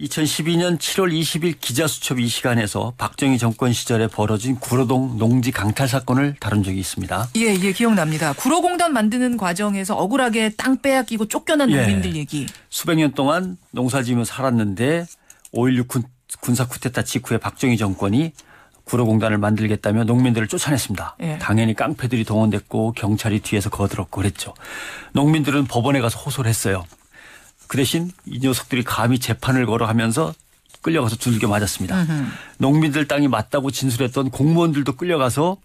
2012년 7월 20일 기자수첩 이 시간에서 박정희 정권 시절에 벌어진 구로동 농지 강탈 사건을 다룬 적이 있습니다. 예, 기억납니다. 구로공단 만드는 과정에서 억울하게 땅 빼앗기고 쫓겨난 농민들 얘기. 수백 년 동안 농사지으며 살았는데 5.16 군사 쿠데타 직후에 박정희 정권이 구로공단을 만들겠다며 농민들을 쫓아냈습니다. 예. 당연히 깡패들이 동원됐고 경찰이 뒤에서 거들었고 그랬죠. 농민들은 법원에 가서 호소를 했어요. 그 대신 이 녀석들이 감히 재판을 걸어가면서 끌려가서 두들겨 맞았습니다. 농민들 땅이 맞다고 진술했던 공무원들도 끌려가서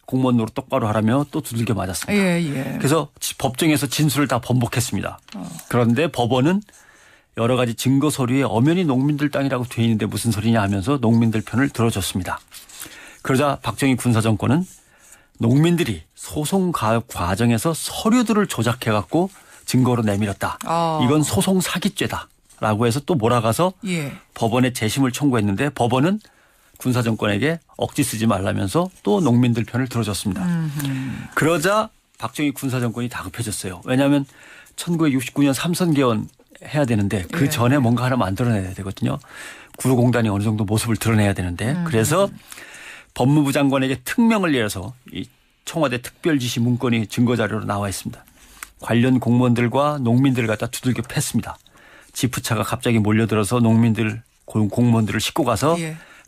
공무원 노릇 똑바로 하라며 또 두들겨 맞았습니다. 예. 그래서 법정에서 진술을 다 번복했습니다. 그런데 법원은 여러 가지 증거 서류에 엄연히 농민들 땅이라고 돼 있는데 무슨 소리냐 하면서 농민들 편을 들어줬습니다. 그러자 박정희 군사정권은 농민들이 소송 과정에서 서류들을 조작해갖고 증거로 내밀었다. 이건 소송 사기죄다라고 해서 또 몰아가서 법원에 재심을 청구했는데 법원은 군사정권에게 억지 쓰지 말라면서 또 농민들 편을 들어줬습니다. 그러자 박정희 군사정권이 다급해졌어요. 왜냐하면 1969년 삼선 개헌 해야 되는데 그 전에 뭔가 하나 만들어내야 되거든요. 구로공단이 어느 정도 모습을 드러내야 되는데 그래서 법무부 장관에게 특명을 내려서 이 청와대 특별지시 문건이 증거자료로 나와 있습니다. 관련 공무원들과 농민들을 갖다 두들겨 팼습니다. 지프차가 갑자기 몰려들어서 농민들 공무원들을 싣고 가서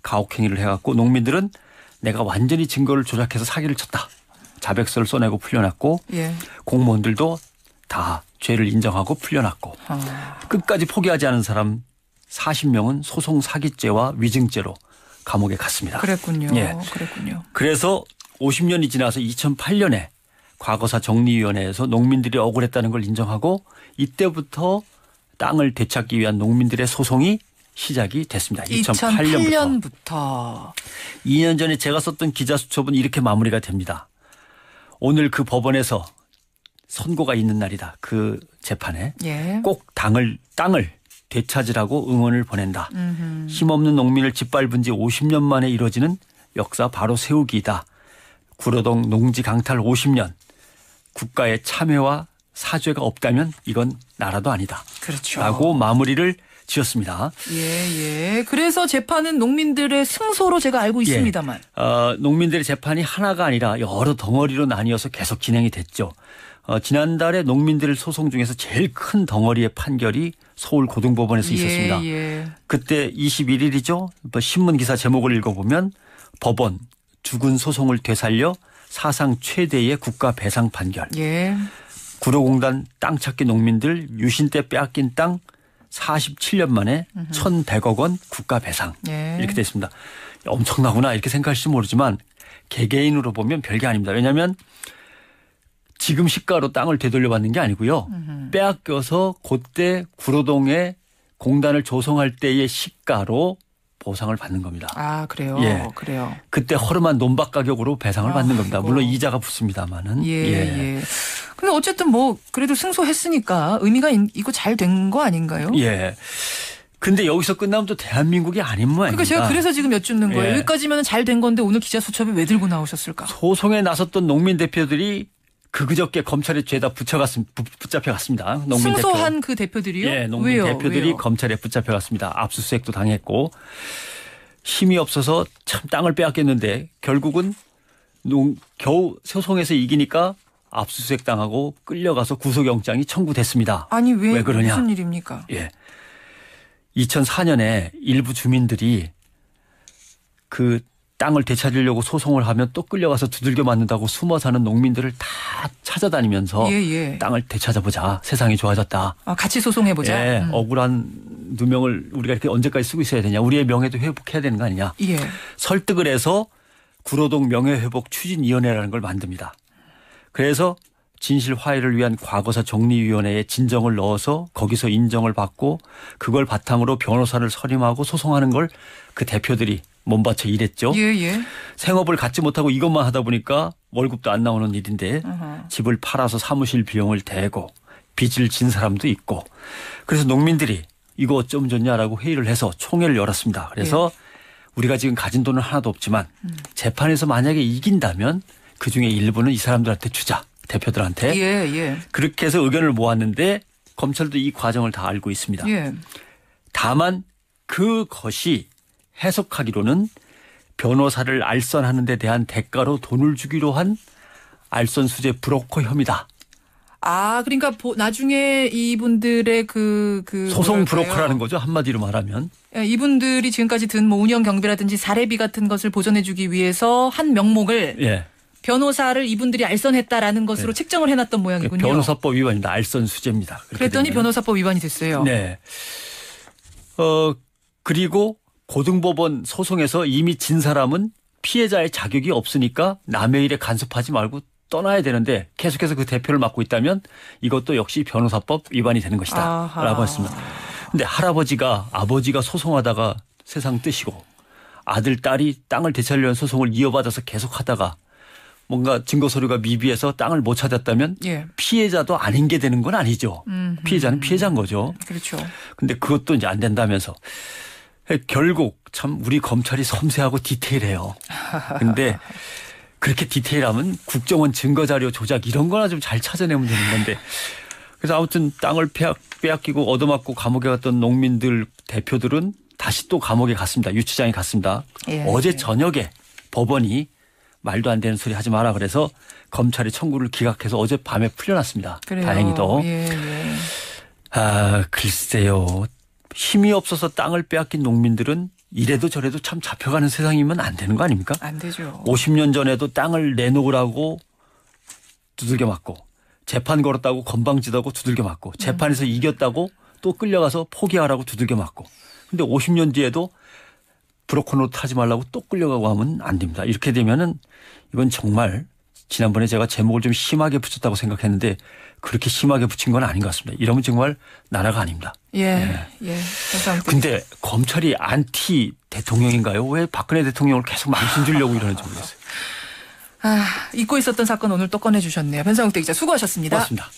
가혹행위를 해갖고 농민들은 내가 완전히 증거를 조작해서 사기를 쳤다. 자백서를 써내고 풀려났고 공무원들도 다 죄를 인정하고 풀려났고 끝까지 포기하지 않은 사람 40명은 소송 사기죄와 위증죄로 감옥에 갔습니다. 그랬군요. 그래서 50년이 지나서 2008년에 과거사 정리위원회에서 농민들이 억울했다는 걸 인정하고 이때부터 땅을 되찾기 위한 농민들의 소송이 시작이 됐습니다. 2008년부터. 2년 전에 제가 썼던 기자수첩은 이렇게 마무리가 됩니다. 오늘 그 법원에서 선고가 있는 날이다. 그 재판에 꼭 땅을 되찾으라고 응원을 보낸다. 힘없는 농민을 짓밟은 지 50년 만에 이루어지는 역사 바로 세우기이다. 구로동 농지 강탈 50년. 국가의 참여와 사죄가 없다면 이건 나라도 아니다. 그렇죠. 라고 마무리를 지었습니다. 그래서 재판은 농민들의 승소로 제가 알고 있습니다만. 농민들의 재판이 하나가 아니라 여러 덩어리로 나뉘어서 계속 진행이 됐죠. 지난달에 농민들 소송 중에서 제일 큰 덩어리의 판결이 서울고등법원에서 있었습니다. 그때 21일이죠. 신문 기사 제목을 읽어보면 법원 죽은 소송을 되살려 사상 최대의 국가 배상 판결. 구로공단 땅 찾기 농민들 유신 때 빼앗긴 땅 47년 만에 1,100억 원 국가 배상. 이렇게 됐습니다. 엄청나구나 이렇게 생각하실지 모르지만 개개인으로 보면 별게 아닙니다. 왜냐하면 지금 시가로 땅을 되돌려받는 게 아니고요. 빼앗겨서 그때 구로동에 공단을 조성할 때의 시가로 보상을 받는 겁니다. 그래요? 그래요. 그때 허름한 논밭 가격으로 배상을 받는 겁니다. 물론 이자가 붙습니다만은. 근데 어쨌든 그래도 승소했으니까 의미가 있고 잘 된 거 아닌가요? 근데 여기서 끝나면 또 대한민국이 아닌 모양입니다. 그러니까 제가 그래서 지금 여쭙는 거예요. 여기까지면 잘 된 건데 오늘 기자수첩에 왜 들고 나오셨을까? 소송에 나섰던 농민 대표들이 그저께 검찰에 죄다 붙잡혀갔습니다. 농민 승소한 대표. 그 대표들이요? 농민 왜요? 대표들이 검찰에 붙잡혀갔습니다. 압수수색도 당했고 힘이 없어서 참 땅을 빼앗겼는데 결국은 겨우 소송에서 이기니까 압수수색 당하고 끌려가서 구속영장이 청구됐습니다. 아니 왜 그러냐? 무슨 일입니까? 2004년에 일부 주민들이 그 땅을 되찾으려고 소송을 하면 또 끌려가서 두들겨 맞는다고 숨어 사는 농민들을 다 찾아다니면서 땅을 되찾아보자. 세상이 좋아졌다. 같이 소송해보자. 억울한 누명을 우리가 이렇게 언제까지 쓰고 있어야 되냐. 우리의 명예도 회복해야 되는 거 아니냐. 설득을 해서 구로동 명예회복 추진위원회라는 걸 만듭니다. 그래서 진실 화해를 위한 과거사 정리위원회에 진정을 넣어서 거기서 인정을 받고 그걸 바탕으로 변호사를 선임하고 소송하는 걸 그 대표들이 몸바쳐 일했죠. 생업을 갖지 못하고 이것만 하다 보니까 월급도 안 나오는 일인데 집을 팔아서 사무실 비용을 대고 빚을 진 사람도 있고 그래서 농민들이 이거 어쩌면 좋냐라고 회의를 해서 총회를 열었습니다. 그래서 우리가 지금 가진 돈은 하나도 없지만 재판에서 만약에 이긴다면 그중에 일부는 이 사람들한테 주자. 대표들한테. 그렇게 해서 의견을 모았는데 검찰도 이 과정을 다 알고 있습니다. 다만 그것이 해석하기로는 변호사를 알선하는 데 대한 대가로 돈을 주기로 한 알선수재 브로커 혐의다. 아, 그러니까 나중에 이분들의 소송 뭐랄까요? 브로커라는 거죠. 한마디로 말하면. 이분들이 지금까지 든 뭐 운영 경비라든지 사례비 같은 것을 보전해주기 위해서 한 명목을 예. 변호사를 이분들이 알선했다라는 것으로 책정을 해놨던 모양이군요. 변호사법 위반입니다. 알선수재입니다. 그랬더니 변호사법 위반이 됐어요. 네. 그리고 고등법원 소송에서 이미 진 사람은 피해자의 자격이 없으니까 남의 일에 간섭하지 말고 떠나야 되는데 계속해서 그 대표를 맡고 있다면 이것도 역시 변호사법 위반이 되는 것이다. 아하. 라고 했습니다. 근데 아버지가 소송하다가 세상 뜨시고 아들, 딸이 땅을 되찾으려는 소송을 이어받아서 계속하다가 뭔가 증거 서류가 미비해서 땅을 못 찾았다면 예. 피해자도 아닌 게 되는 건 아니죠. 피해자는 피해자인 거죠. 그렇죠. 근데 그것도 이제 안 된다면서 결국 참 우리 검찰이 섬세하고 디테일해요. 근데 그렇게 디테일하면 국정원 증거자료 조작 이런 거나 좀 잘 찾아내면 되는 건데 그래서 아무튼 땅을 빼앗기고 얻어맞고 감옥에 갔던 농민들 대표들은 다시 또 감옥에 갔습니다. 유치장에 갔습니다. 예. 어제 저녁에 법원이 말도 안 되는 소리 하지 마라 그래서 검찰이 청구를 기각해서 어제 밤에 풀려났습니다. 그래요. 다행히도. 예, 예. 아, 글쎄요. 힘이 없어서 땅을 빼앗긴 농민들은 이래도 저래도 참 잡혀가는 세상이면 안 되는 거 아닙니까? 안 되죠. 50년 전에도 땅을 내놓으라고 두들겨 맞고 재판 걸었다고 건방지다고 두들겨 맞고 재판에서 이겼다고 또 끌려가서 포기하라고 두들겨 맞고 근데 50년 뒤에도 브로커 노트 하지 말라고 또 끌려가고 하면 안 됩니다. 이렇게 되면은 이건 정말 지난번에 제가 제목을 좀 심하게 붙였다고 생각했는데 그렇게 심하게 붙인 건 아닌 것 같습니다. 이러면 정말 나라가 아닙니다. 예. 예. 근데 검찰이 안티 대통령인가요? 왜 박근혜 대통령을 계속 망신 주려고 이러는지 모르겠어요. 잊고 있었던 사건 오늘 또 꺼내주셨네요. 변상욱 기자 수고하셨습니다. 고맙습니다.